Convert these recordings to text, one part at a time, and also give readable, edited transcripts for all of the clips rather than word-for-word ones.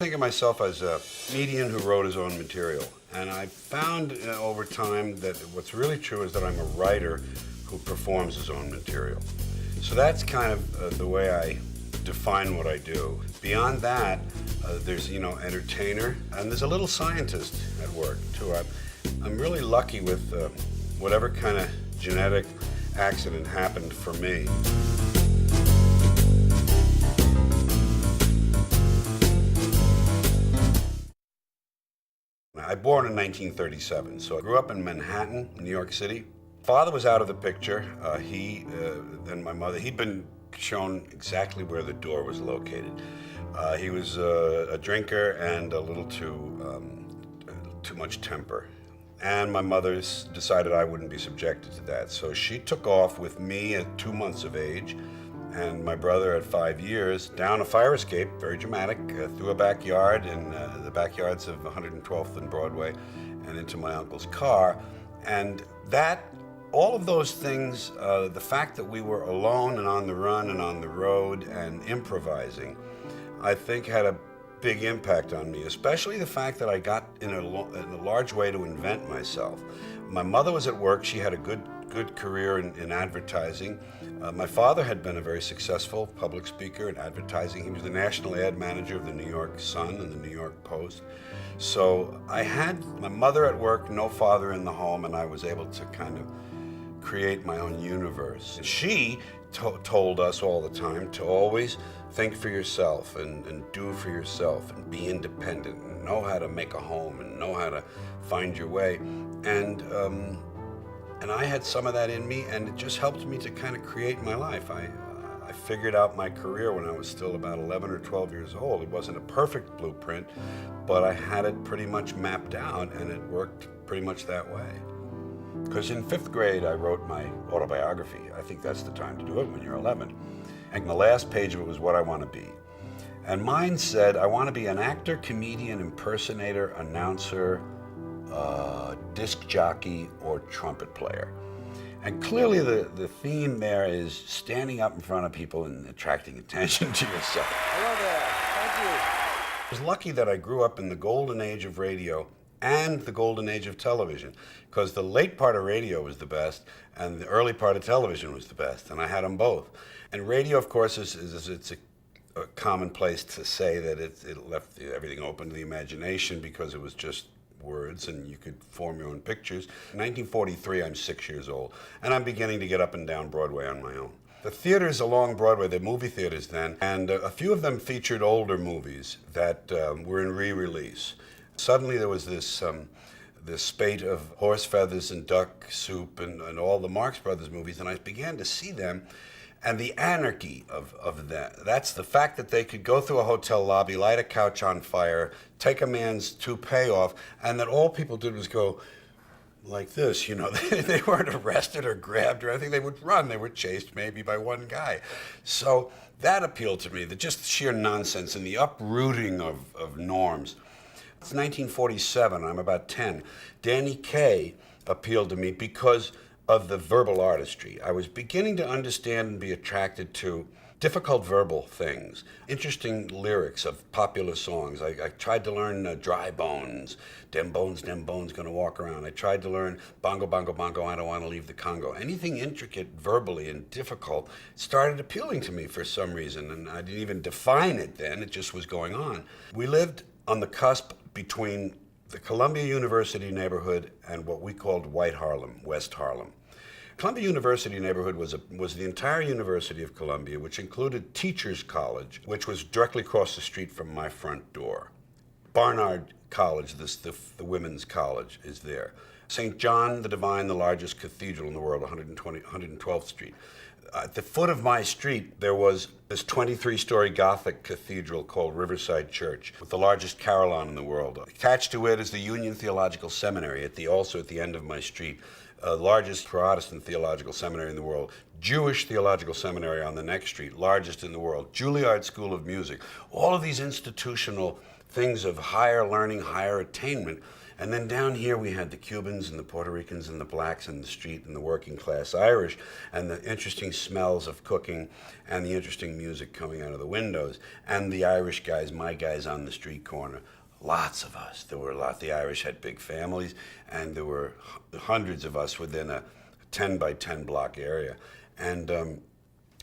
I think of myself as a comedian who wrote his own material. And I found over time that what's really true is that I'm a writer who performs his own material. So that's kind of the way I define what I do. Beyond that, there's, entertainer, and there's a little scientist at work, too. I'm really lucky with whatever kind of genetic accident happened for me. I was born in 1937, so I grew up in Manhattan, New York City. Father was out of the picture. Then my mother, he'd been shown exactly where the door was located. He was a drinker and a little too much temper. And my mother decided I wouldn't be subjected to that. So she took off with me at 2 months of age and my brother at 5 years down a fire escape, very dramatic, through a backyard in the backyards of 112th and Broadway and into my uncle's car. And all of those things, the fact that we were alone and on the run and on the road and improvising, I think had a big impact on me, especially the fact that I got in a large way to invent myself. My mother was at work. She had a good career in advertising. My father had been a very successful public speaker in advertising. He was the national ad manager of the New York Sun and the New York Post. So I had my mother at work, no father in the home, and I was able to kind of create my own universe. She told us all the time to always think for yourself and do for yourself and be independent and know how to make a home and know how to find your way. And I had some of that in me, and it just helped me to kind of create my life. I figured out my career when I was still about 11 or 12 years old. It wasn't a perfect blueprint, but I had it pretty much mapped out, and it worked pretty much that way. Because in 5th grade, I wrote my autobiography. I think that's the time to do it, when you're 11. And the last page of it was what I want to be. And mine said, I want to be an actor, comedian, impersonator, announcer, disc jockey, or trumpet player. And clearly the theme there is standing up in front of people and attracting attention to yourself. I love that. Thank you. I was lucky that I grew up in the golden age of radio and the golden age of television, because the late part of radio was the best and the early part of television was the best, and I had them both. And radio, of course, it's a commonplace to say that it left everything open to the imagination because it was just words and you could form your own pictures. In 1943, I'm 6 years old, and I'm beginning to get up and down Broadway on my own. The theaters along Broadway, the movie theaters then, and a few of them featured older movies that were in re-release. Suddenly there was this spate of Horse Feathers and Duck Soup and all the Marx Brothers movies, and I began to see them. And the anarchy of that, that's the fact that they could go through a hotel lobby, light a couch on fire, take a man's toupee off, and that all people did was go like this, They weren't arrested or grabbed or anything. They would run. They were chased maybe by one guy. So that appealed to me, just sheer nonsense and the uprooting of norms. It's 1947, I'm about 10. Danny Kaye appealed to me because of the verbal artistry. I was beginning to understand and be attracted to difficult verbal things, interesting lyrics of popular songs. I tried to learn Dry Bones, dem bones, gonna walk around. I tried to learn Bongo, Bongo, Bongo, I don't wanna leave the Congo. Anything intricate verbally and difficult started appealing to me for some reason, and I didn't even define it then, it just was going on. We lived on the cusp between the Columbia University neighborhood and what we called White Harlem, West Harlem. Columbia University neighborhood was the entire University of Columbia, which included Teachers College, which was directly across the street from my front door. Barnard College, the women's college, is there. St. John the Divine, the largest cathedral in the world, 112th Street. At the foot of my street, there was this 23-story Gothic cathedral called Riverside Church, with the largest carillon in the world. Attached to it is the Union Theological Seminary, also at the end of my street, largest Protestant theological seminary in the world. Jewish Theological Seminary on the next street, largest in the world. Juilliard School of Music. All of these institutional things of higher learning, higher attainment. And then down here we had the Cubans and the Puerto Ricans and the blacks in the street and the working class Irish and the interesting smells of cooking and the interesting music coming out of the windows and the Irish guys, my guys on the street corner. Lots of us. There were a lot. The Irish had big families, and there were hundreds of us within a 10 by 10 block area. And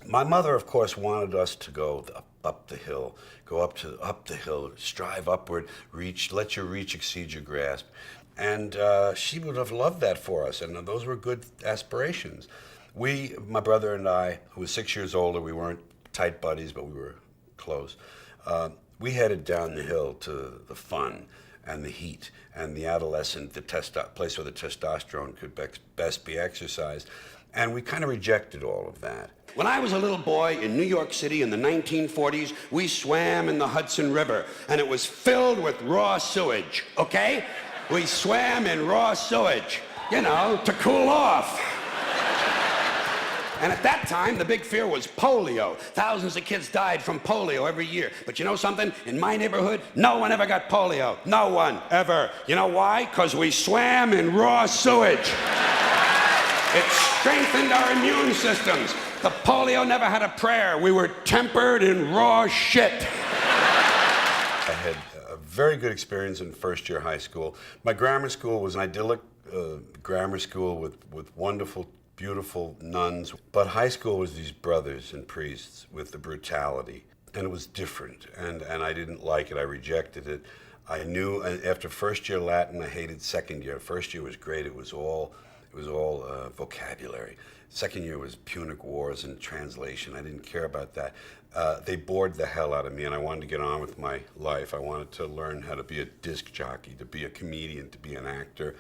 my mother, of course, wanted us to go up the hill, go up the hill, strive upward, reach, let your reach exceed your grasp. And she would have loved that for us, and those were good aspirations. We, my brother and I, who was 6 years older, we weren't tight buddies, but we were close. We headed down the hill to the fun and the heat and the adolescent, the place where the testosterone could best be exercised. And we kind of rejected all of that. When I was a little boy in New York City in the 1940s, we swam in the Hudson River, and it was filled with raw sewage, okay? We swam in raw sewage, you know, to cool off. And at that time, the big fear was polio. Thousands of kids died from polio every year. But you know something? In my neighborhood, no one ever got polio. No one, ever. You know why? Because we swam in raw sewage. It strengthened our immune systems. The polio never had a prayer. We were tempered in raw shit. I had a very good experience in first year high school. My grammar school was an idyllic grammar school with wonderful, beautiful nuns. But high school was these brothers and priests with the brutality. And it was different. And I didn't like it. I rejected it. I knew after first year Latin, I hated second year. First year was great. It was all vocabulary. Second year was Punic Wars and translation. I didn't care about that. They bored the hell out of me, and I wanted to get on with my life. I wanted to learn how to be a disc jockey, to be a comedian, to be an actor.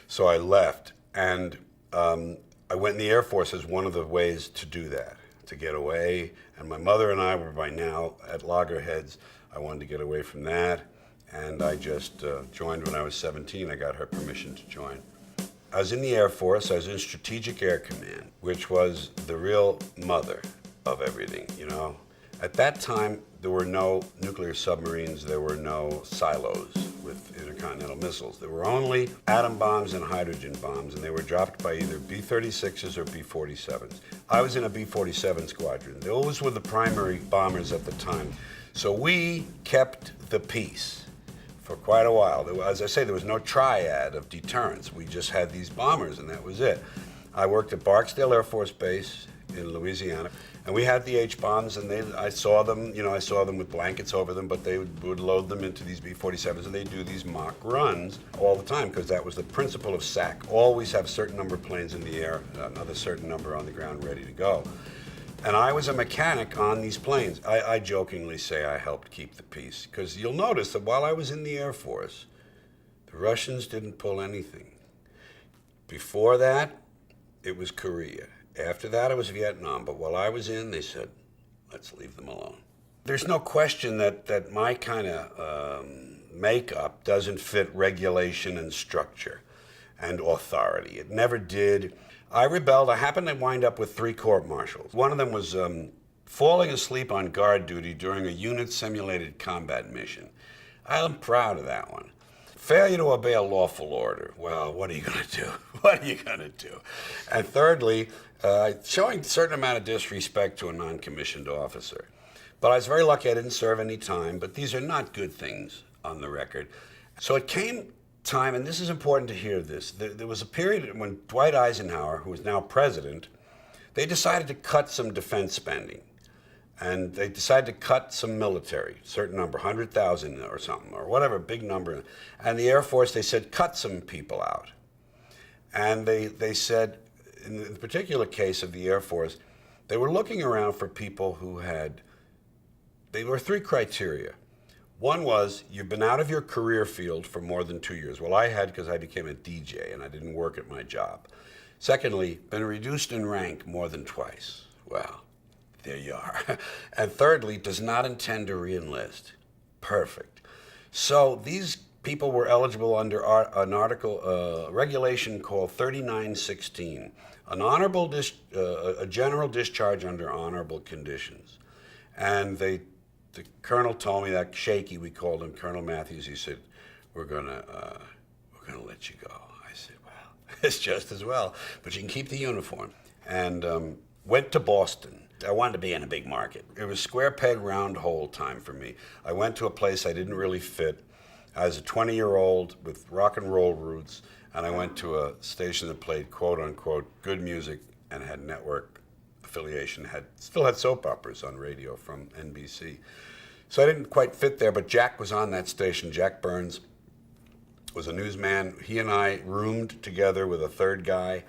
So I left, and I went in the Air Force as one of the ways to do that, to get away. And my mother and I were by now at loggerheads. I wanted to get away from that, and I just joined when I was 17. I got her permission to join. I was in the Air Force. I was in Strategic Air Command, which was the real mother of everything, you know. At that time, there were no nuclear submarines. There were no silos with intercontinental missiles. There were only atom bombs and hydrogen bombs, and they were dropped by either B-36s or B-47s. I was in a B-47 squadron. Those were the primary bombers at the time. So we kept the peace for quite a while. As I say, there was no triad of deterrence. We just had these bombers, and that was it. I worked at Barksdale Air Force Base in Louisiana, and we had the H-bombs, and I saw them, you know, I saw them with blankets over them, but they would load them into these B-47s, and they'd do these mock runs all the time, because that was the principle of SAC. Always have a certain number of planes in the air, another certain number on the ground ready to go. And I was a mechanic on these planes. I jokingly say I helped keep the peace, because you'll notice that while I was in the Air Force, the Russians didn't pull anything. Before that, it was Korea. After that, it was Vietnam. But while I was in, they said, let's leave them alone. There's no question that my kind of makeup doesn't fit regulation and structure and authority. It never did. I rebelled. I happened to wind up with 3 court-martials. One of them was falling asleep on guard duty during a unit-simulated combat mission. I'm proud of that one. Failure to obey a lawful order. Well, what are you going to do? What are you going to do? And thirdly, showing a certain amount of disrespect to a non-commissioned officer. But I was very lucky I didn't serve any time, but these are not good things on the record. So it came time, and this is important to hear this, there was a period when Dwight Eisenhower, who is now president, they decided to cut some defense spending. And they decided to cut some military, certain number, 100,000 or something, or whatever, big number. And the Air Force, they said, cut some people out. And they said, in the particular case of the Air Force, they were looking around for people who there were 3 criteria. One was, you've been out of your career field for more than 2 years. Well, I had, because I became a DJ and I didn't work at my job. Secondly, been reduced in rank more than twice. Well, there you are. And thirdly, does not intend to re-enlist. Perfect. So these people were eligible under an article, regulation called 3916, a general discharge under honorable conditions. And they the colonel told me, that shaky, we called him Colonel Matthews, he said, we're gonna let you go. I said, well, it's just as well, but you can keep the uniform. And went to Boston. I wanted to be in a big market. It was square peg, round hole time for me. I went to a place I didn't really fit. I was a 20-year-old with rock and roll roots, and I went to a station that played quote unquote good music and had network affiliation, still had soap operas on radio from NBC. So I didn't quite fit there, but Jack was on that station. Jack Burns was a newsman. He and I roomed together with a third guy,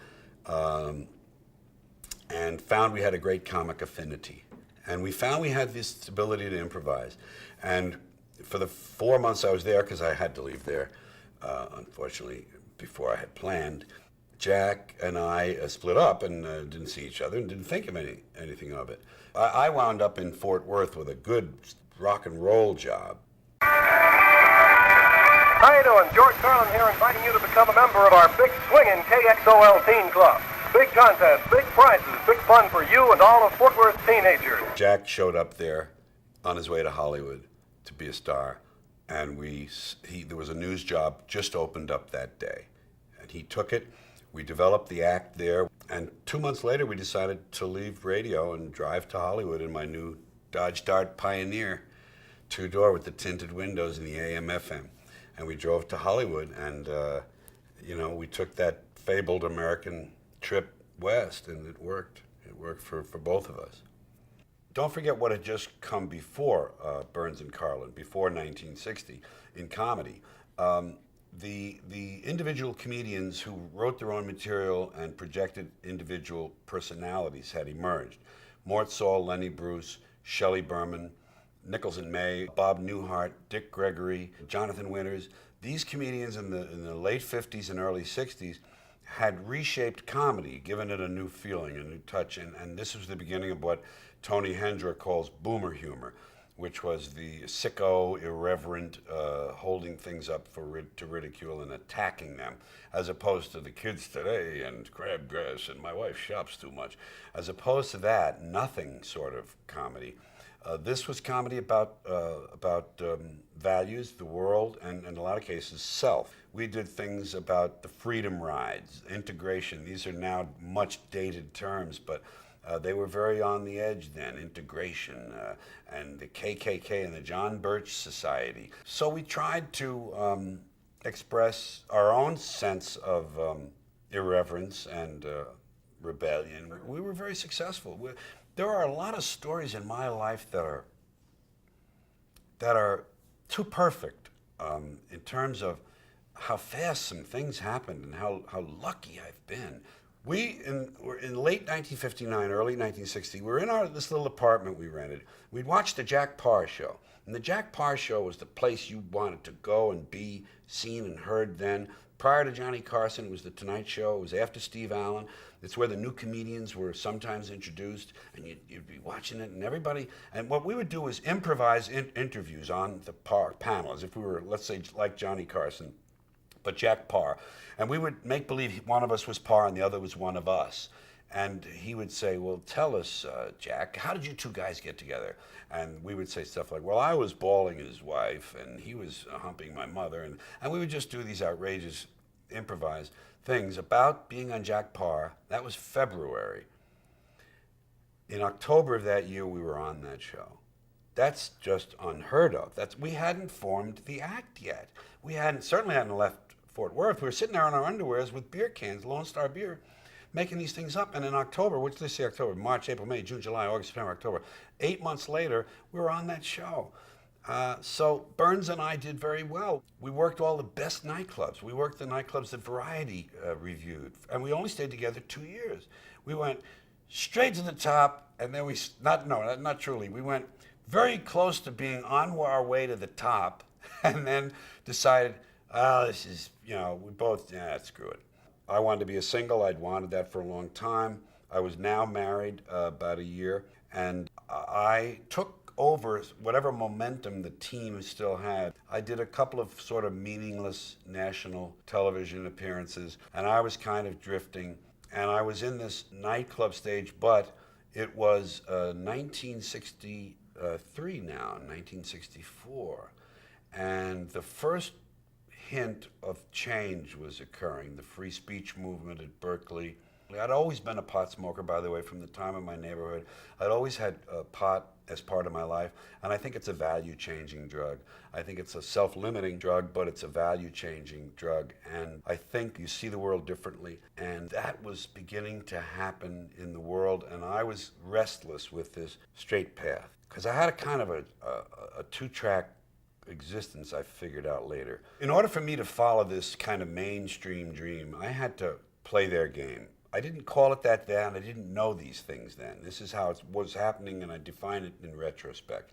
and found we had a great comic affinity. And we found we had this ability to improvise. And for the 4 months I was there, because I had to leave there, unfortunately, before I had planned, Jack and I split up and didn't see each other and didn't think of anything of it. I wound up in Fort Worth with a good rock and roll job. How you doing? George Carlin here, inviting you to become a member of our big swinging KXOL Teen Club. Big contests, big prizes, big fun for you and all of Fort Worth teenagers. Jack showed up there on his way to Hollywood to be a star, and there was a news job just opened up that day, and he took it. We developed the act there, and 2 months later we decided to leave radio and drive to Hollywood in my new Dodge Dart Pioneer, two-door with the tinted windows and the AM/FM, and we drove to Hollywood, and we took that fabled American trip west, and it worked. It worked for both of us. Don't forget what had just come before Burns and Carlin, before 1960, in comedy. The individual comedians who wrote their own material and projected individual personalities had emerged. Mort Saul, Lenny Bruce, Shelley Berman, Nichols and May, Bob Newhart, Dick Gregory, Jonathan Winters. These comedians in the late 50s and early 60s had reshaped comedy, given it a new feeling, a new touch, and this was the beginning of what Tony Hendra calls boomer humor, which was the sicko, irreverent, holding things up to ridicule and attacking them, as opposed to the kids today and crabgrass and my wife shops too much. As opposed to that, nothing sort of comedy. This was comedy about values, the world, and in a lot of cases, self. We did things about the freedom rides, integration. These are now much dated terms, but they were very on the edge then, integration, and the KKK and the John Birch Society. So we tried to express our own sense of irreverence and rebellion. We were very successful. There are a lot of stories in my life that are too perfect in terms of how fast some things happened and how lucky I've been. We, in late 1959, early 1960, we were in this little apartment we rented. We'd watched the Jack Parr show. And the Jack Parr show was the place you wanted to go and be seen and heard then. Prior to Johnny Carson, it was The Tonight Show. It was after Steve Allen. It's where the new comedians were sometimes introduced, and you'd be watching it, and everybody. And what we would do was improvise interviews on the Parr panel, as if we were, let's say, like Johnny Carson, but Jack Parr. And we would make believe one of us was Parr and the other was one of us. And he would say, well, tell us, Jack, how did you two guys get together? And we would say stuff like, well, I was bawling his wife, and he was humping my mother. And we would just do these outrageous, improvised things about being on Jack Parr. That was February. In October of that year, we were on that show. That's just unheard of. We hadn't formed the act yet. We certainly hadn't left Fort Worth. We were sitting there in our underwears with beer cans, Lone Star beer, making these things up. And in October, which let's say October, March, April, May, June, July, August, September, October, 8 months later, we were on that show. So Burns and I did very well. We worked all the best nightclubs. We worked the nightclubs that Variety reviewed. And we only stayed together 2 years. We went straight to the top, and then not truly. We went very close to being on our way to the top, and then decided, this is, we both, screw it. I wanted to be a single. I'd wanted that for a long time. I was now married about a year, and I took over whatever momentum the team still had. I did a couple of sort of meaningless national television appearances, and I was kind of drifting, and I was in this nightclub stage, but it was 1960 3 now, in 1964. And the first hint of change was occurring, the free speech movement at Berkeley. I'd always been a pot smoker, by the way, from the time in my neighborhood. I'd always had pot as part of my life, and I think it's a value-changing drug. I think it's a self-limiting drug, but it's a value-changing drug, and I think you see the world differently, and that was beginning to happen in the world, and I was restless with this straight path, because I had a kind of a two-track existence I figured out later. In order for me to follow this kind of mainstream dream, I had to play their game. I didn't call it that then. I didn't know these things then. This is how it was happening, and I define it in retrospect.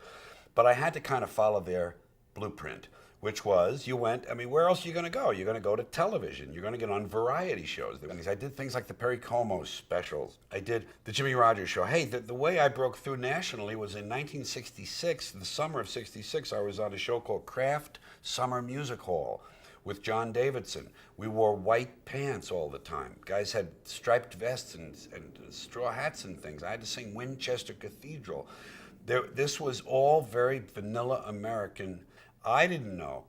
But I had to kind of follow their blueprint, which was you went, I mean, where else are you going to go? You're going to go to television. You're going to get on variety shows. I did things like the Perry Como specials. I did the Jimmy Rogers show. Hey, the way I broke through nationally was in 1966, the summer of 66, I was on a show called Kraft Summer Music Hall with John Davidson. We wore white pants all the time. Guys had striped vests and straw hats and things. I had to sing Winchester Cathedral. This was all very vanilla American. I didn't know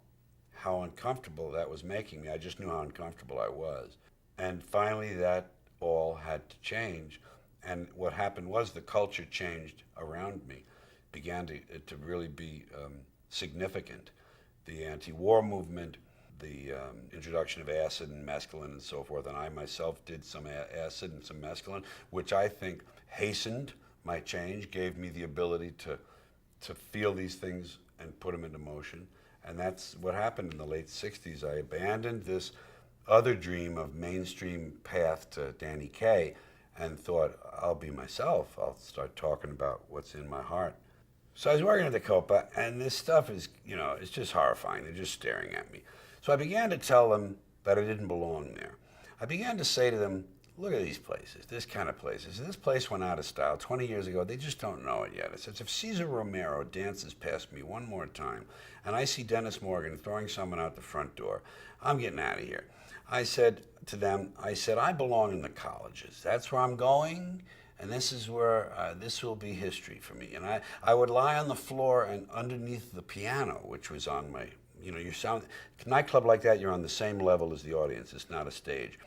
how uncomfortable that was making me. I just knew how uncomfortable I was. And finally that all had to change. And what happened was the culture changed around me, began to really be significant. The anti-war movement, the introduction of acid and mescaline and so forth, and I myself did some acid and some mescaline, which I think hastened my change, gave me the ability to feel these things and put them into motion. And that's what happened in the late 60s. I abandoned this other dream of mainstream path to Danny Kaye and thought, I'll be myself. I'll start talking about what's in my heart. So I was working at the Copa, and this stuff is, it's just horrifying. They're just staring at me. So I began to tell them that I didn't belong there. I began to say to them, look at these places, this kind of places. This place went out of style 20 years ago. They just don't know it yet. I said, if Cesar Romero dances past me one more time and I see Dennis Morgan throwing someone out the front door, I'm getting out of here. I said to them, I belong in the colleges. That's where I'm going, and this is where this will be history for me. And I would lie on the floor and underneath the piano, which was on my, nightclub like that, you're on the same level as the audience. It's not a stage.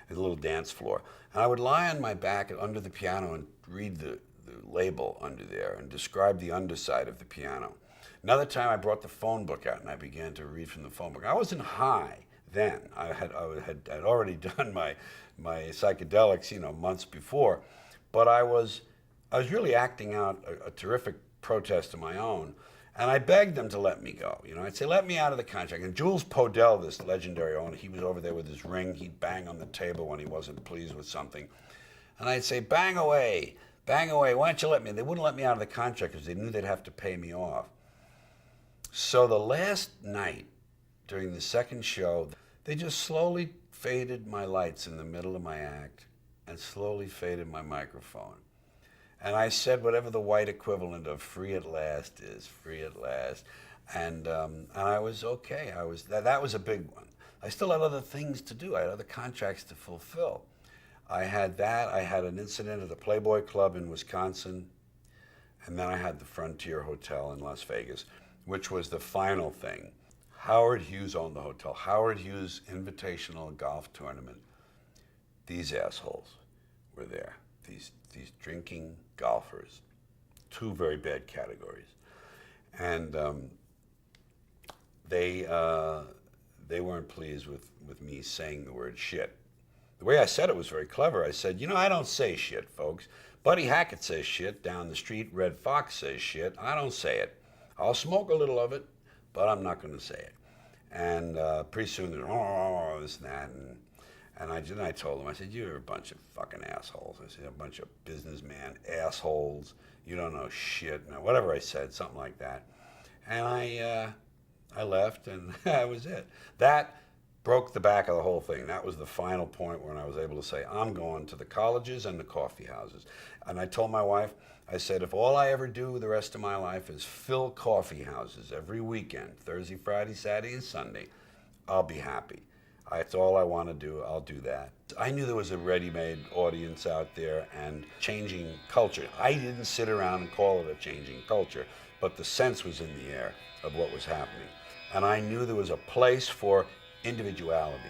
A little dance floor. And I would lie on my back under the piano and read the label under there and describe the underside of the piano. Another time I brought the phone book out and I began to read from the phone book. I wasn't high then. I had already done my psychedelics, months before, but I was really acting out a terrific protest of my own. And I begged them to let me go. I'd say, let me out of the contract. And Jules Podell, this legendary owner, he was over there with his ring. He'd bang on the table when he wasn't pleased with something. And I'd say, bang away, why don't you let me? They wouldn't let me out of the contract because they knew they'd have to pay me off. So the last night, during the second show, they just slowly faded my lights in the middle of my act and slowly faded my microphone. And I said whatever the white equivalent of free at last is, free at last. And I was okay. That was a big one. I still had other things to do. I had other contracts to fulfill. I had that. I had an incident at the Playboy Club in Wisconsin. And then I had the Frontier Hotel in Las Vegas, which was the final thing. Howard Hughes owned the hotel. Howard Hughes Invitational Golf Tournament. These assholes were there. These drinking golfers, two very bad categories, and they weren't pleased with me saying the word shit. The way I said it was very clever. I said, I don't say shit, folks. Buddy Hackett says shit down the street. Red Fox says shit. I don't say it. I'll smoke a little of it, but I'm not going to say it. And pretty soon they're this and that. And I told them, I said, you're a bunch of fucking assholes. I said, a bunch of businessman assholes. You don't know shit. No, whatever I said, something like that. And I left, and that was it. That broke the back of the whole thing. That was the final point when I was able to say, I'm going to the colleges and the coffee houses. And I told my wife, I said, if all I ever do the rest of my life is fill coffee houses every weekend, Thursday, Friday, Saturday, and Sunday, I'll be happy. It's all I want to do. I'll do that. I knew there was a ready-made audience out there and changing culture. I didn't sit around and call it a changing culture, but the sense was in the air of what was happening. And I knew there was a place for individuality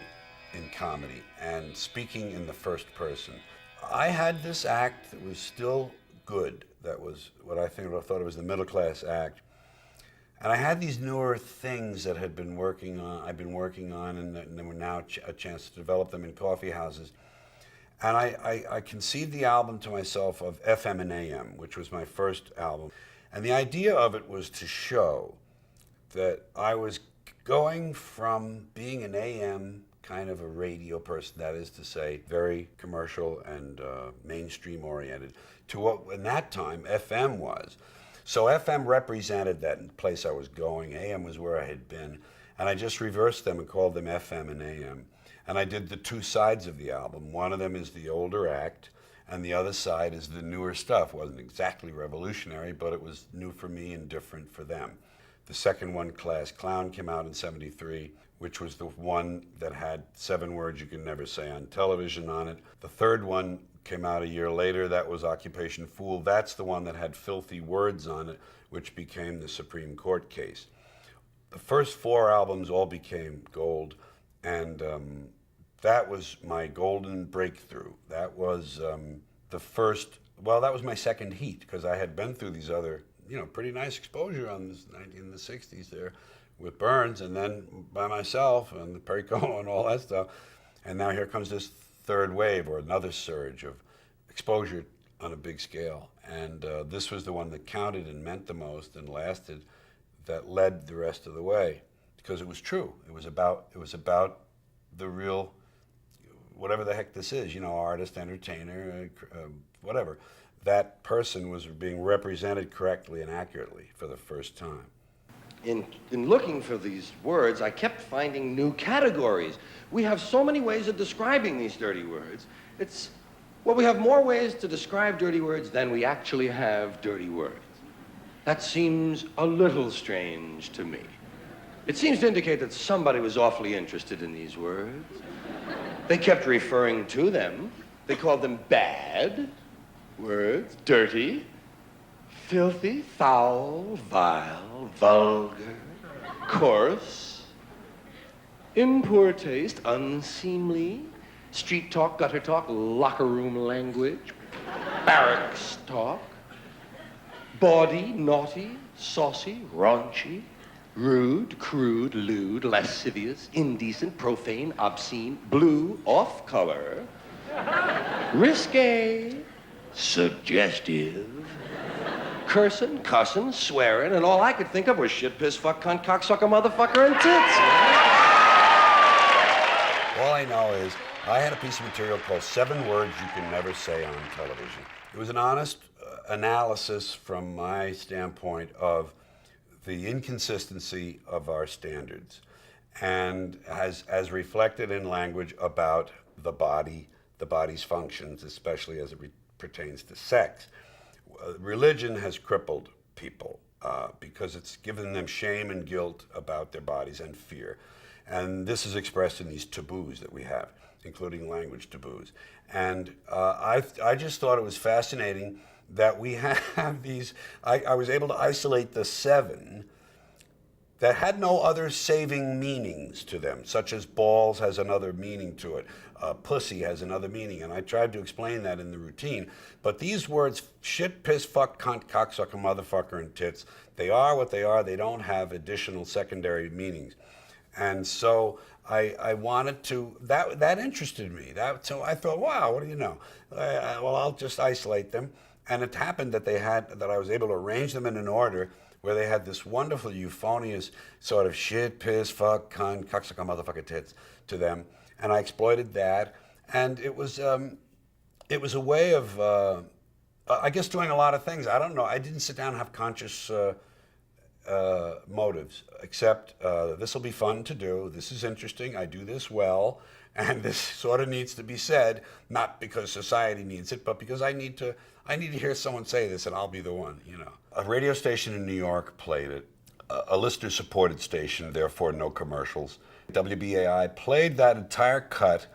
in comedy and speaking in the first person. I had this act that was still good. That was what I thought it was the middle class act. And I had these newer things that I've been working on, and there were now a chance to develop them in coffee houses. And I conceived the album to myself of FM and AM, which was my first album. And the idea of it was to show that I was going from being an AM kind of a radio person, that is to say, very commercial and mainstream oriented, to what in that time FM was. So FM represented that place I was going, AM was where I had been, and I just reversed them and called them FM and AM. And I did the two sides of the album. One of them is the older act, and the other side is the newer stuff. It wasn't exactly revolutionary, but it was new for me and different for them. The second one, Class Clown, came out in '73, which was the one that had 7 words you can never say on television on it. The third one came out a year later. That was Occupation Fool. That's the one that had filthy words on it, which became the Supreme Court case. The first 4 albums all became gold, and that was my golden breakthrough. That was that was my second heat, because I had been through these other, pretty nice exposure on this in the 60s there with Burns, and then by myself and the Perico and all that stuff. And now here comes this third wave, or another surge of exposure on a big scale. And this was the one that counted and meant the most and lasted, that led the rest of the way, because it was true. It was about the real, whatever the heck this is, artist, entertainer, whatever. That person was being represented correctly and accurately for the first time. In looking for these words, I kept finding new categories. We have so many ways of describing these dirty words. We have more ways to describe dirty words than we actually have dirty words. That seems a little strange to me. It seems to indicate that somebody was awfully interested in these words. They kept referring to them. They called them bad words, dirty, filthy, foul, vile, vulgar, coarse, in poor taste, unseemly, street talk, gutter talk, locker room language, barracks talk, bawdy, naughty, saucy, raunchy, rude, crude, lewd, lascivious, indecent, profane, obscene, blue, off-color, risque, suggestive, cursing, cussing, swearing, and all I could think of was shit, piss, fuck, cunt, cocksucker, motherfucker, and tits. All I know is I had a piece of material called 7 Words You Can Never Say on Television. It was an honest analysis from my standpoint of the inconsistency of our standards, and as reflected in language about the body, the body's functions, especially as it pertains to sex. Religion has crippled people because it's given them shame and guilt about their bodies and fear. And this is expressed in these taboos that we have, including language taboos. And I just thought it was fascinating that we have these, I was able to isolate the 7 that had no other saving meanings to them, such as balls has another meaning to it, pussy has another meaning, and I tried to explain that in the routine. But these words, shit, piss, fuck, cunt, cocksucker, motherfucker, and tits, they are what they are. They don't have additional secondary meanings. And so I wanted to, that interested me. So I thought, wow, what do you know? Well, I'll just isolate them. And it happened that I was able to arrange them in an order where they had this wonderful euphonious sort of shit, piss, fuck, cunt, cocksucker, motherfucker, tits to them. And I exploited that. And it was a way of, I guess, doing a lot of things. I don't know. I didn't sit down and have conscious motives, except this will be fun to do. This is interesting. I do this well. And this sort of needs to be said, not because society needs it, but because I need to hear someone say this, and I'll be the one, A radio station in New York played it. a listener-supported station, therefore no commercials. WBAI played that entire cut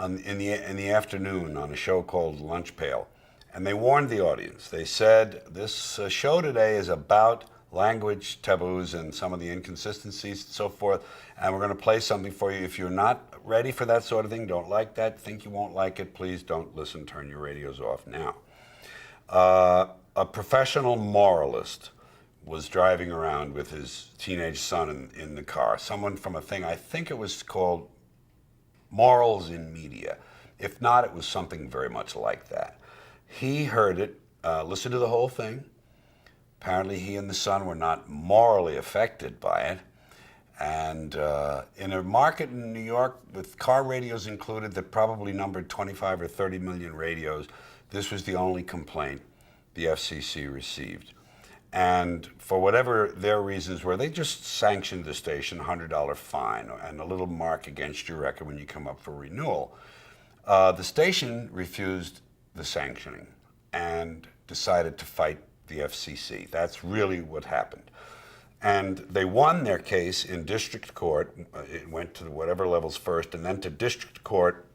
in the afternoon on a show called Lunch Pail, and they warned the audience. They said, this show today is about language taboos and some of the inconsistencies and so forth, and we're going to play something for you. If you're not ready for that sort of thing, don't like that, think you won't like it, please don't listen, turn your radios off now. A professional moralist was driving around with his teenage son in the car, someone from a thing, I think it was called Morals in Media. If not, it was something very much like that. He heard it, listened to the whole thing. Apparently he and the son were not morally affected by it. And in a market in New York with car radios included that probably numbered 25 or 30 million radios, this was the only complaint the FCC received. And for whatever their reasons were, they just sanctioned the station, $100 fine, and a little mark against your record when you come up for renewal. The station refused the sanctioning and decided to fight the FCC. That's really what happened. And they won their case in district court. It went to whatever levels first, and then to district court,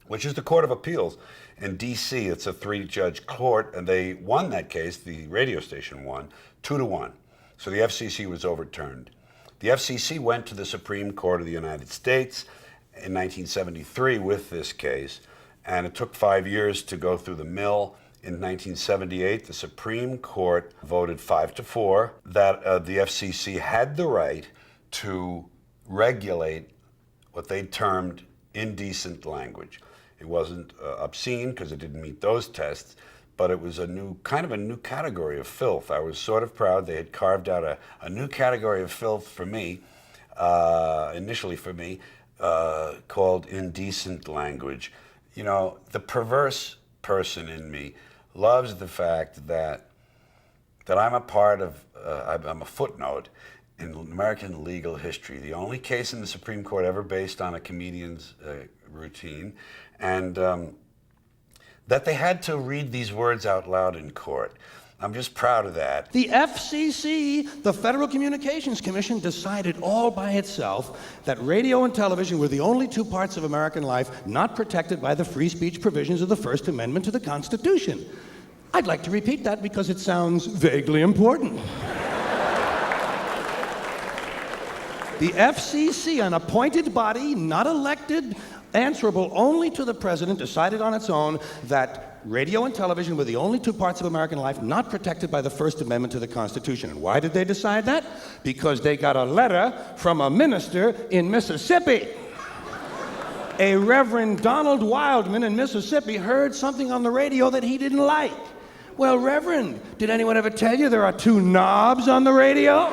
which is the Court of Appeals in D.C. It's a 3-judge court, and they won that case. The radio station won 2-1. So the FCC was overturned. The FCC went to the Supreme Court of the United States in 1973 with this case, and it took 5 years to go through the mill. In 1978, the Supreme Court voted 5-4 that the FCC had the right to regulate what they termed indecent language. It wasn't obscene because it didn't meet those tests, but it was a new category of filth. I was sort of proud they had carved out a new category of filth for me, initially for me, called indecent language. You know, the perverse person in me loves the fact that I'm a part of, I'm a footnote in American legal history. The only case in the Supreme Court ever based on a comedian's routine, and that they had to read these words out loud in court. I'm just proud of that. The FCC, the Federal Communications Commission, decided all by itself that radio and television were the only two parts of American life not protected by the free speech provisions of the First Amendment to the Constitution. I'd like to repeat that because it sounds vaguely important. The FCC, an appointed body, not elected, answerable only to the president, decided on its own that radio and television were the only two parts of American life not protected by the First Amendment to the Constitution. And why did they decide that? Because they got a letter from a minister in Mississippi. A Reverend Donald Wildman in Mississippi heard something on the radio that he didn't like. Well, Reverend, did anyone ever tell you there are two knobs on the radio?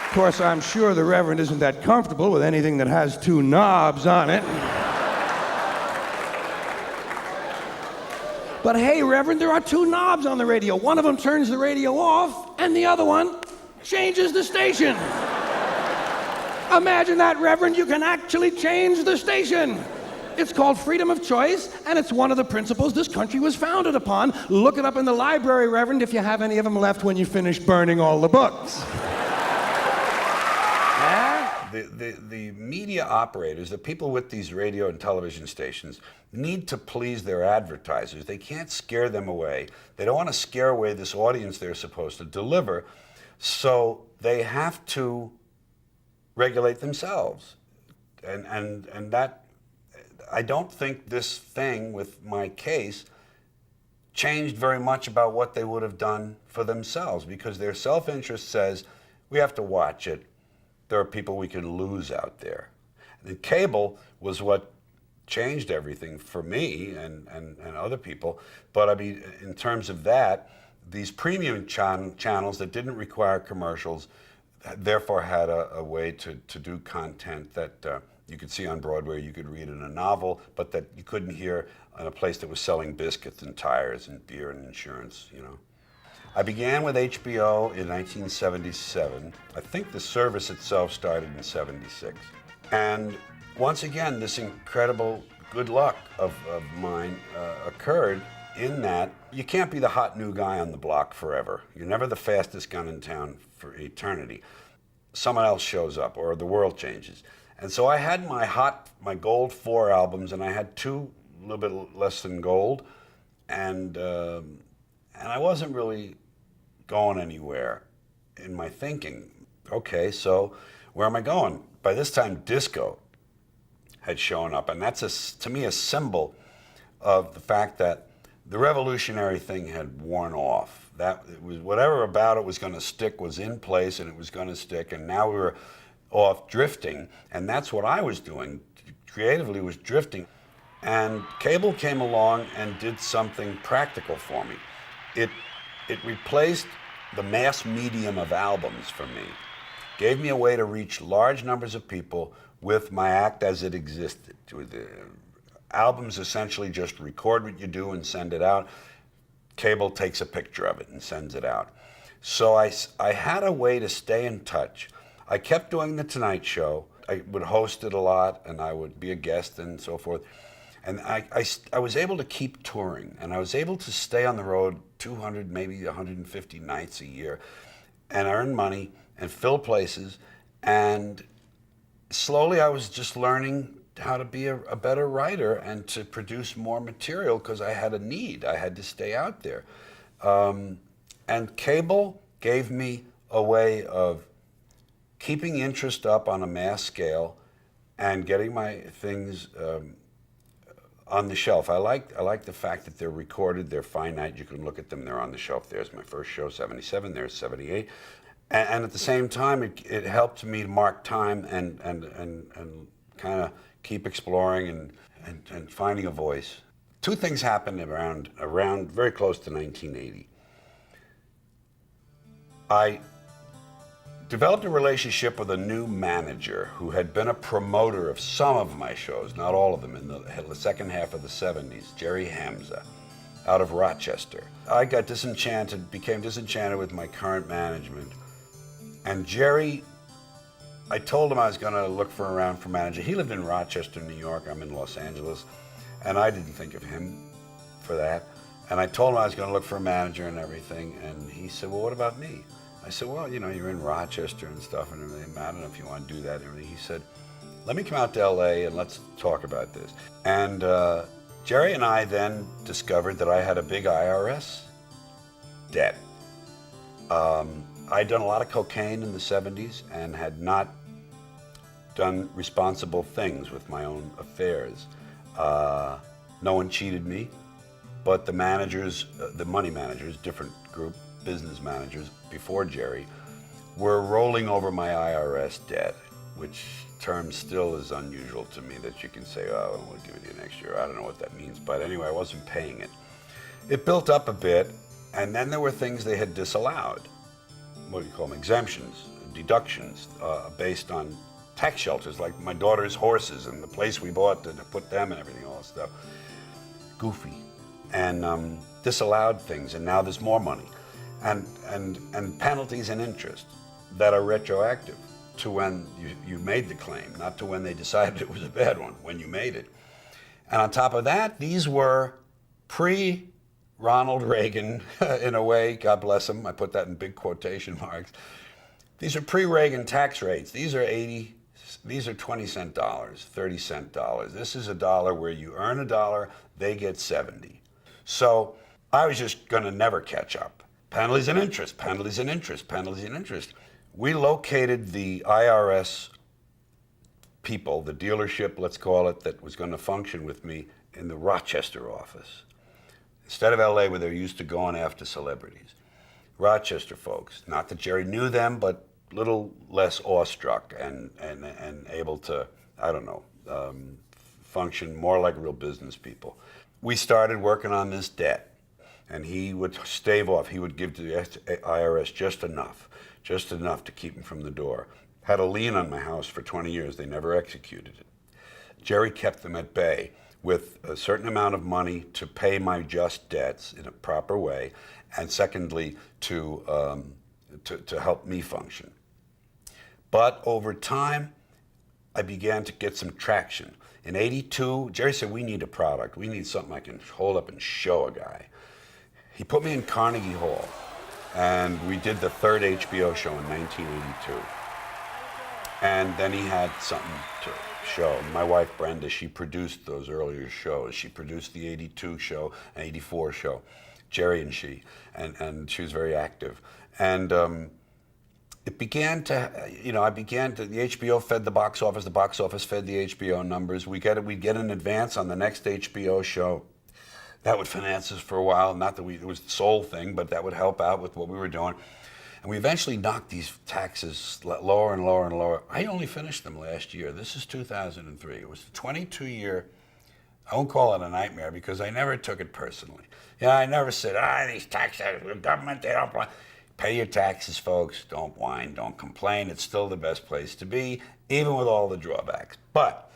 Of course, I'm sure the Reverend isn't that comfortable with anything that has two knobs on it. But hey, Reverend, there are two knobs on the radio. One of them turns the radio off, and the other one changes the station. Imagine that, Reverend, you can actually change the station. It's called freedom of choice, and it's one of the principles this country was founded upon. Look it up in the library, Reverend, if you have any of them left when you finish burning all the books. The media operators, the people with these radio and television stations, need to please their advertisers. They can't scare them away. They don't want to scare away this audience they're supposed to deliver, so they have to regulate themselves. And that, I don't think this thing with my case changed very much about what they would have done for themselves, because their self-interest says, we have to watch it. There are people we can lose out there. The cable was what changed everything for me and other people. But I mean, in terms of that, these premium channels that didn't require commercials, therefore had a way to do content that you could see on Broadway, you could read in a novel, but that you couldn't hear in a place that was selling biscuits and tires and beer and insurance, you know. I began with HBO in 1977. I think the service itself started in '76. And once again, this incredible good luck of mine occurred in that you can't be the hot new guy on the block forever. You're never the fastest gun in town for eternity. Someone else shows up or the world changes. And so I had my gold 4 albums, and I had 2 a little bit less than gold, and I wasn't really going anywhere in my thinking. Okay, so where am I going? By this time, disco had shown up, and that's to me a symbol of the fact that the revolutionary thing had worn off. That it was whatever about it was going to stick was in place, and it was going to stick, and now we were off drifting, and that's what I was doing creatively, was drifting. And cable came along and did something practical for me. It replaced the mass medium of albums for me, gave me a way to reach large numbers of people with my act as it existed. Albums essentially just record what you do and send it out. Cable takes a picture of it and sends it out. So I had a way to stay in touch. I kept doing The Tonight Show. I would host it a lot, and I would be a guest and so forth. And I was able to keep touring, and I was able to stay on the road 200, maybe 150 nights a year, and earn money and fill places. And slowly I was just learning how to be a better writer and to produce more material, because I had a need. I had to stay out there. And cable gave me a way of keeping interest up on a mass scale and getting my things on the shelf. I like the fact that they're recorded, they're finite, you can look at them, they're on the shelf. There's my first show, 77, there's 78. And at the same time, it helped me to mark time and kind of keep exploring and finding a voice. 2 things happened around very close to 1980. I developed a relationship with a new manager who had been a promoter of some of my shows, not all of them, in the second half of the 70s, Jerry Hamza, out of Rochester. I got became disenchanted with my current management. And Jerry, I told him I was going to look around for manager. He lived in Rochester, New York. I'm in Los Angeles. And I didn't think of him for that. And I told him I was going to look for a manager and everything. And he said, well, what about me? I said, well, you're in Rochester and stuff and everything. I don't know if you want to do that and everything. He said, let me come out to LA and let's talk about this. And Jerry and I then discovered that I had a big IRS debt. I'd done a lot of cocaine in the 70s and had not done responsible things with my own affairs. No one cheated me, but the managers, the money managers, different group, business managers before Jerry, were rolling over my IRS debt, which term still is unusual to me, that you can say, oh, we'll give it to you next year. I don't know what that means, but anyway, I wasn't paying it. It built up a bit, and then there were things they had disallowed. What do you call them? Exemptions, deductions, based on tax shelters, like my daughter's horses and the place we bought to put them and everything, all that stuff. Goofy. And disallowed things, and now there's more money. And penalties and interest that are retroactive to when you made the claim, not to when they decided it was a bad one, when you made it. And on top of that, these were pre-Ronald Reagan, in a way, God bless him, I put that in big quotation marks. These are pre-Reagan tax rates. These are 20-cent dollars, 30-cent dollars. This is a dollar where you earn a dollar, they get 70. So I was just gonna never catch up. Penalties and interest, penalties and interest, penalties and interest. We located the IRS people, the dealership, let's call it, that was going to function with me in the Rochester office. Instead of LA, where they're used to going after celebrities. Rochester folks. Not that Jerry knew them, but a little less awestruck and able to, I don't know, function more like real business people. We started working on this debt. And he would stave off. He would give to the IRS just enough to keep him from the door. Had a lien on my house for 20 years. They never executed it. Jerry kept them at bay with a certain amount of money to pay my just debts in a proper way, and secondly, to help me function. But over time, I began to get some traction. In '82, Jerry said, we need a product. We need something I can hold up and show a guy. He put me in Carnegie Hall, and we did the third HBO show in 1982. And then he had something to show. My wife, Brenda, she produced those earlier shows. She produced the '82 show and '84 show, Jerry and she, and she was very active. And it began to, the HBO fed the box office fed the HBO numbers. We'd get an advance on the next HBO show. That would finance us for a while. Not that it was the sole thing, but that would help out with what we were doing. And we eventually knocked these taxes lower and lower and lower. I only finished them last year. This is 2003. It was a 22-year, I won't call it a nightmare because I never took it personally. I never said, these taxes, the government, they don't want. Pay your taxes, folks. Don't whine, don't complain. It's still the best place to be, even with all the drawbacks. But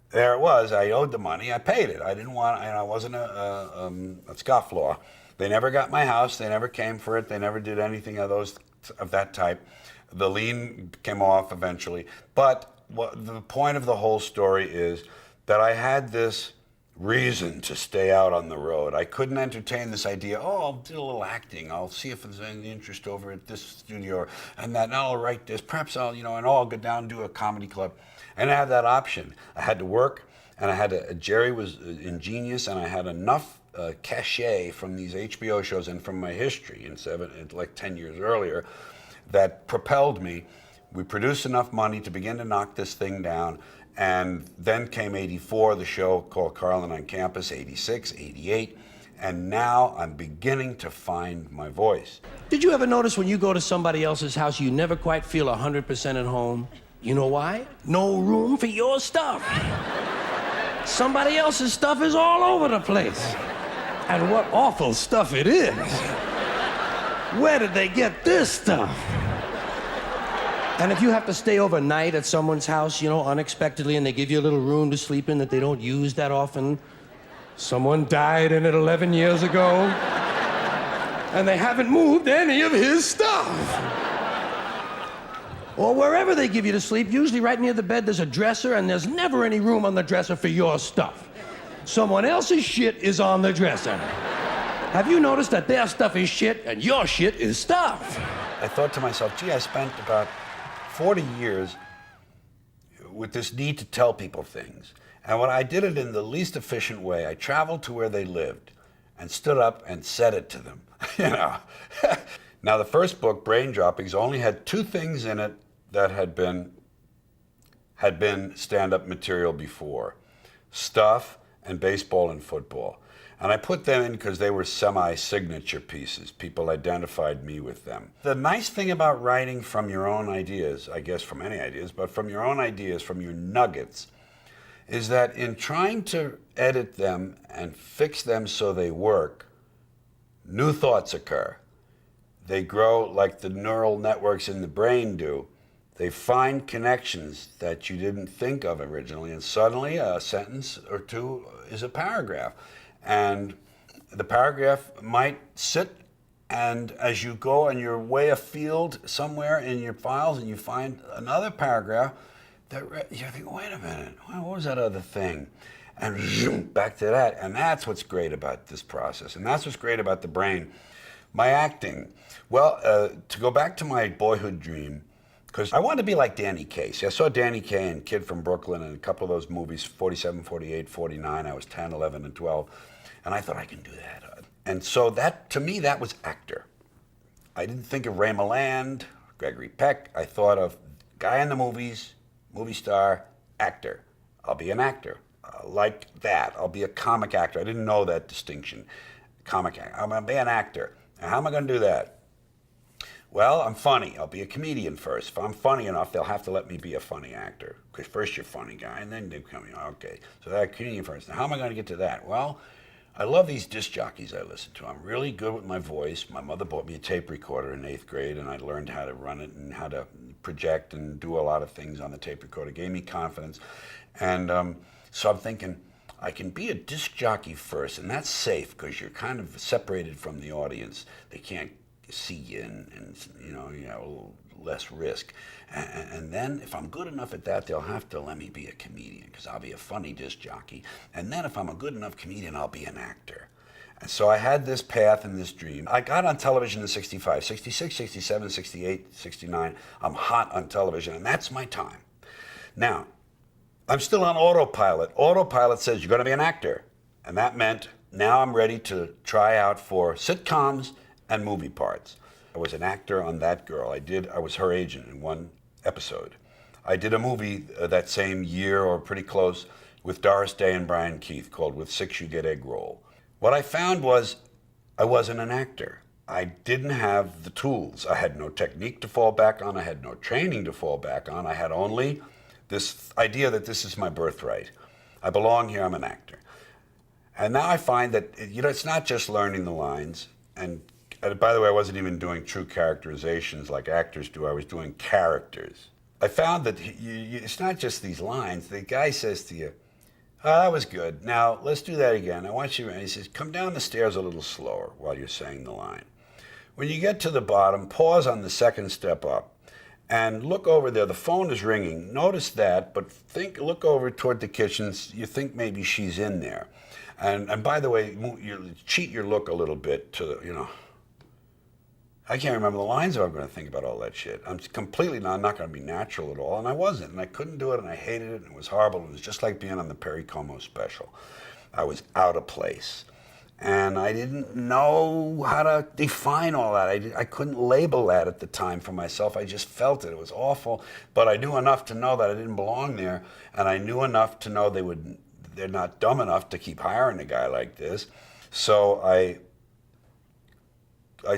there it was. I owed the money. I paid it. I didn't want, I wasn't a scofflaw. They never got my house. They never came for it. They never did anything of that type. The lien came off eventually. But the point of the whole story is that I had this reason to stay out on the road. I couldn't entertain this idea, I'll do a little acting. I'll see if there's any interest over at this studio and that. Now I'll write this. Perhaps I'll go down and do a comedy club. I didn't have that option. I had to work, and Jerry was ingenious, and I had enough cachet from these HBO shows and from my history like 10 years earlier that propelled me. We produced enough money to begin to knock this thing down. And then came '84, the show called Carlin on Campus, '86, '88, and now I'm beginning to find my voice. Did you ever notice when you go to somebody else's house, you never quite feel 100% at home? You know why? No room for your stuff. Somebody else's stuff is all over the place. And what awful stuff it is. Where did they get this stuff? And if you have to stay overnight at someone's house, unexpectedly, and they give you a little room to sleep in that they don't use that often, someone died in it 11 years ago, and they haven't moved any of his stuff. Or wherever they give you to sleep, usually right near the bed, there's a dresser, and there's never any room on the dresser for your stuff. Someone else's shit is on the dresser. Have you noticed that their stuff is shit and your shit is stuff? I thought to myself, gee, I spent about 40 years with this need to tell people things. And when I did it in the least efficient way, I traveled to where they lived and stood up and said it to them. Now, the first book, Brain Droppings, only had two things in it that had been stand-up material before: stuff and baseball and football. And I put them in because they were semi-signature pieces. People identified me with them. The nice thing about writing from your own ideas, I guess from any ideas, but from your own ideas, from your nuggets, is that in trying to edit them and fix them so they work, new thoughts occur. They grow like the neural networks in the brain do. They find connections that you didn't think of originally, and suddenly a sentence or two is a paragraph. And the paragraph might sit, and as you go and you're way afield somewhere in your files and you find another paragraph, that you think, wait a minute, what was that other thing? And zoom, back to that. And that's what's great about this process. And that's what's great about the brain. My acting, well, to go back to my boyhood dream, because I wanted to be like Danny Kaye. See, I saw Danny Kaye and Kid from Brooklyn and a couple of those movies, 47, 48, 49. I was 10, 11, and 12. And I thought I can do that. And so that, to me, that was actor. I didn't think of Ray Milland, Gregory Peck. I thought of guy in the movies, movie star, actor. I'll be an actor. Like that. I'll be a comic actor. I didn't know that distinction. Comic actor. I'm going to be an actor. Now, how am I going to do that? Well, I'm funny. I'll be a comedian first. If I'm funny enough, they'll have to let me be a funny actor. Because first you're a funny guy, and then they come, okay. So that comedian first. Now, how am I going to get to that? Well, I love these disc jockeys I listen to. I'm really good with my voice. My mother bought me a tape recorder in 8th grade, and I learned how to run it and how to project and do a lot of things on the tape recorder. It gave me confidence. And so I'm thinking, I can be a disc jockey first, and that's safe because you're kind of separated from the audience. They can't see you and you have a little less risk. And then if I'm good enough at that, they'll have to let me be a comedian, because I'll be a funny disc jockey. And then if I'm a good enough comedian, I'll be an actor. And so I had this path and this dream. I got on television in 65, 66, 67, 68, 69. I'm hot on television, and that's my time. Now, I'm still on autopilot. Autopilot says you're going to be an actor. And that meant now I'm ready to try out for sitcoms and movie parts. I was an actor on That Girl. I was her agent in one episode. I did a movie that same year, or pretty close, with Doris Day and Brian Keith, called With Six You Get Egg Roll. What I found was I wasn't an actor. I didn't have the tools. I had no technique to fall back on. I had no training to fall back on. I had only this idea that this is my birthright. I belong here, I'm an actor. And now I find that, it's not just learning the lines. And by the way, I wasn't even doing true characterizations like actors do. I was doing characters. I found that it's not just these lines. The guy says to you, "Oh, that was good. Now, let's do that again. I want you," and he says, "Come down the stairs a little slower while you're saying the line. When you get to the bottom, pause on the second step up and look over there. The phone is ringing. Notice that, but look over toward the kitchen. You think maybe she's in there. And by the way, you cheat your look a little bit to, I can't remember the lines if I'm going to think about all that shit. I'm not going to be natural at all, and I wasn't, and I couldn't do it, and I hated it, and it was horrible. It was just like being on the Perry Como special. I was out of place, and I didn't know how to define all that. I couldn't label that at the time for myself. I just felt it. It was awful, but I knew enough to know that I didn't belong there, and I knew enough to know they're not dumb enough to keep hiring a guy like this. So I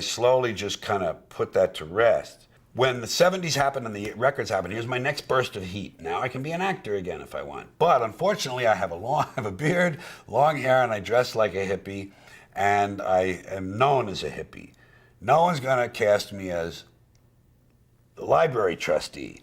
slowly just kind of put that to rest. When the 70s happened and the records happened, here's my next burst of heat. Now I can be an actor again if I want. But unfortunately, I have a beard, long hair, and I dress like a hippie, and I am known as a hippie. No one's going to cast me as the library trustee.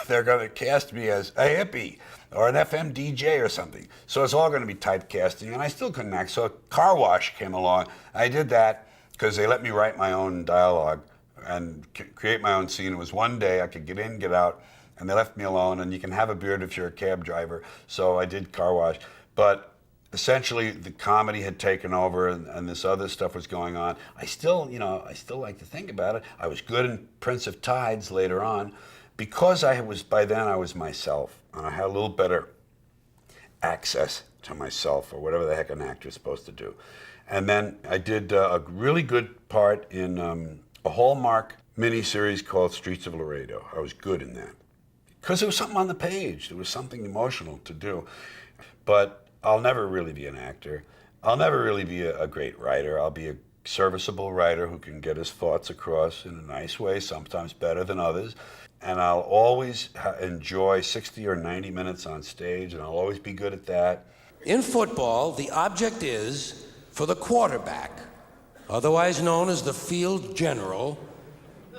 They're going to cast me as a hippie or an FM DJ or something. So it's all going to be typecasting, and I still couldn't act. So a car wash came along. I did that because they let me write my own dialogue and create my own scene. It was one day I could get in, get out, and they left me alone. And you can have a beard if you're a cab driver. So I did car wash. But essentially, the comedy had taken over, and this other stuff was going on. I still like to think about it. I was good in Prince of Tides later on, because by then I was myself, and I had a little better access to myself, or whatever the heck an actor is supposed to do. And then I did a really good part in a Hallmark miniseries called Streets of Laredo. I was good in that, because there was something on the page. There was something emotional to do. But I'll never really be an actor. I'll never really be a great writer. I'll be a serviceable writer who can get his thoughts across in a nice way, sometimes better than others. And I'll always enjoy 60 or 90 minutes on stage, and I'll always be good at that. In football, the object is for the quarterback, otherwise known as the field general,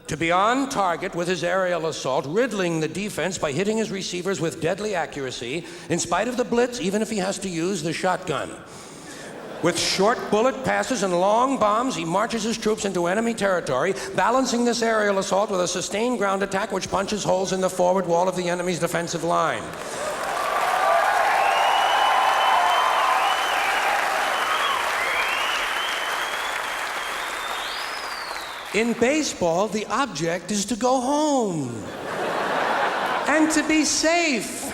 to be on target with his aerial assault, riddling the defense by hitting his receivers with deadly accuracy, in spite of the blitz, even if he has to use the shotgun. With short bullet passes and long bombs, he marches his troops into enemy territory, balancing this aerial assault with a sustained ground attack which punches holes in the forward wall of the enemy's defensive line. In baseball, the object is to go home and to be safe.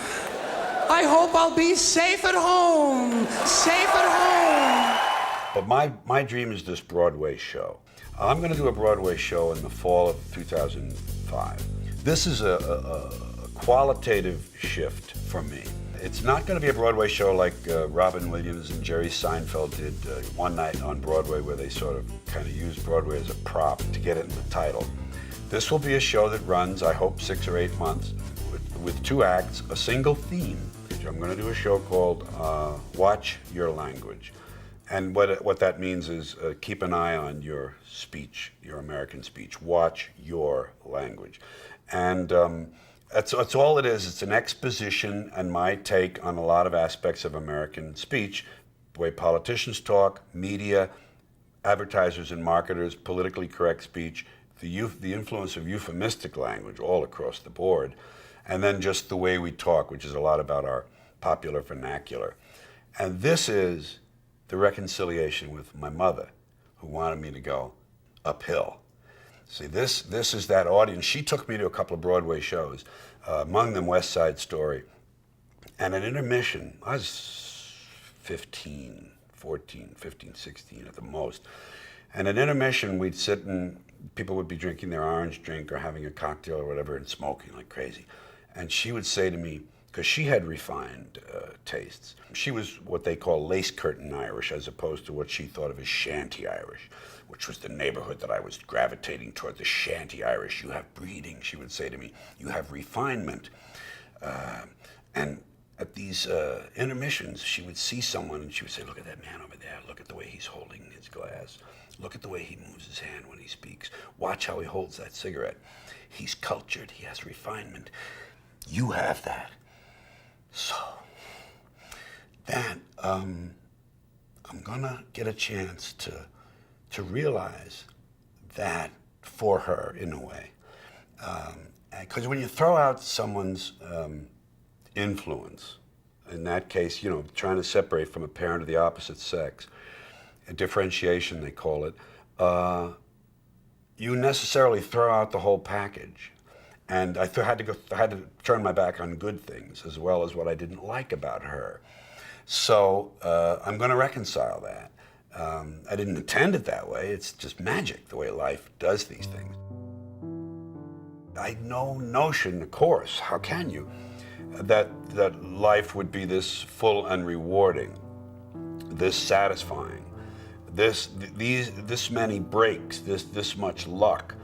I hope I'll be safe at home. Safe at home. But my dream is this Broadway show. I'm going to do a Broadway show in the fall of 2005. This is a qualitative shift for me. It's not going to be a Broadway show like Robin Williams and Jerry Seinfeld did one night on Broadway, where they sort of kind of used Broadway as a prop to get it in the title. This will be a show that runs, I hope, 6 or 8 months with 2 acts, a single theme. I'm going to do a show called Watch Your Language. And what that means is keep an eye on your speech, your American speech. Watch your language. And that's all it is. It's an exposition and my take on a lot of aspects of American speech, the way politicians talk, media, advertisers and marketers, politically correct speech, the influence of euphemistic language all across the board, and then just the way we talk, which is a lot about our popular vernacular. And this is the reconciliation with my mother, who wanted me to go uphill. See, this is that audience. She took me to a couple of Broadway shows, among them West Side Story. And at intermission, I was 15, 16 at the most. And at intermission, we'd sit and people would be drinking their orange drink or having a cocktail or whatever and smoking like crazy. And she would say to me, because she had refined tastes, she was what they call lace curtain Irish as opposed to what she thought of as shanty Irish, which was the neighborhood that I was gravitating toward, the shanty Irish. You have breeding, she would say to me. You have refinement. And at these intermissions, she would see someone and she would say, look at that man over there. Look at the way he's holding his glass. Look at the way he moves his hand when he speaks. Watch how he holds that cigarette. He's cultured. He has refinement. You have that. So then I'm gonna get a chance to realize that for her in a way. Because when you throw out someone's influence, in that case, you know, trying to separate from a parent of the opposite sex, a differentiation they call it, you necessarily throw out the whole package. And I had to turn my back on good things as well as what I didn't like about her. So I'm going to reconcile that. I didn't intend it that way. It's just magic, the way life does these things. I had no notion, of course, how can you, that life would be this full and rewarding, this satisfying, this many breaks, this much luck,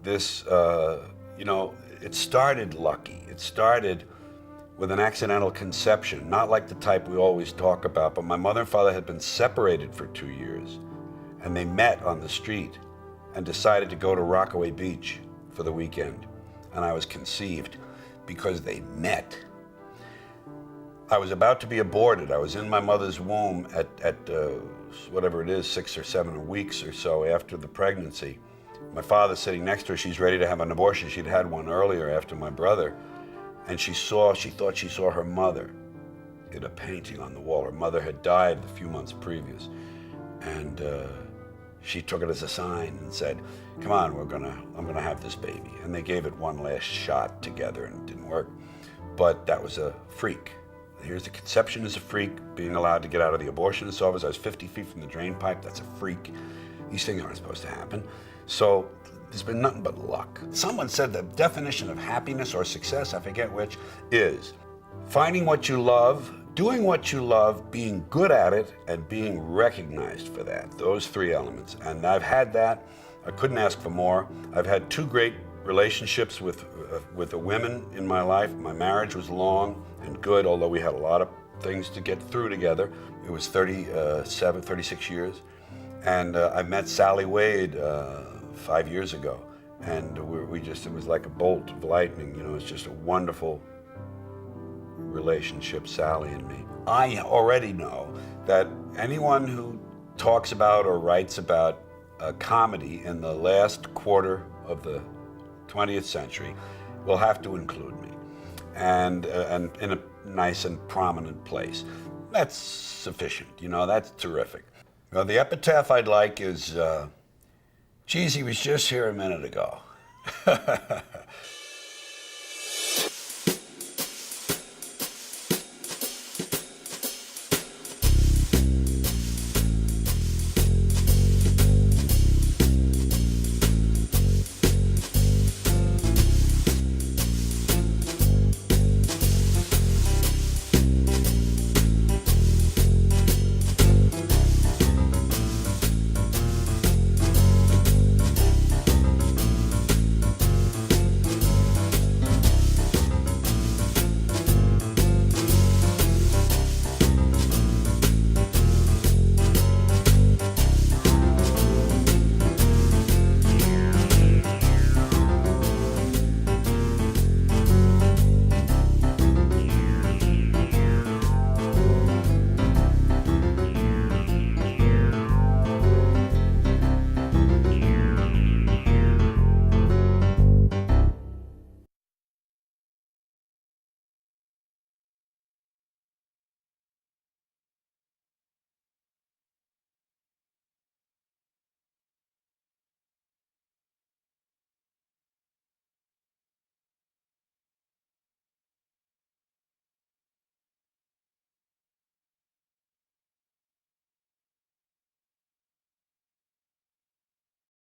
this, you know, it started lucky. It started with an accidental conception, not like the type we always talk about, but my mother and father had been separated for 2 years, and they met on the street and decided to go to Rockaway Beach for the weekend. And I was conceived because they met. I was about to be aborted. I was in my mother's womb at whatever it is, 6 or 7 weeks or so after the pregnancy. My father's sitting next to her. She's ready to have an abortion. She'd had one earlier after my brother. And she thought she saw her mother in a painting on the wall. Her mother had died a few months previous. And she took it as a sign and said, come on, I'm gonna have this baby. And they gave it one last shot together and it didn't work. But that was a freak. Here's the conception as a freak, being allowed to get out of the abortionist's office. I was 50 feet from the drain pipe. That's a freak. These things aren't supposed to happen. So there's been nothing but luck. Someone said the definition of happiness or success, I forget which, is finding what you love, doing what you love, being good at it, and being recognized for that. Those 3 elements. And I've had that. I couldn't ask for more. I've had 2 great relationships with the women in my life. My marriage was long and good, although we had a lot of things to get through together. It was 36 years. And I met Sally Wade 5 years ago. And it was like a bolt of lightning. You know, it's just a wonderful relationship, Sally and me. I already know that anyone who talks about or writes about comedy in the last quarter of the 20th century will have to include me, and in a nice and prominent place. That's sufficient, you know, that's terrific. Well, the epitaph I'd like is, geez, he was just here a minute ago.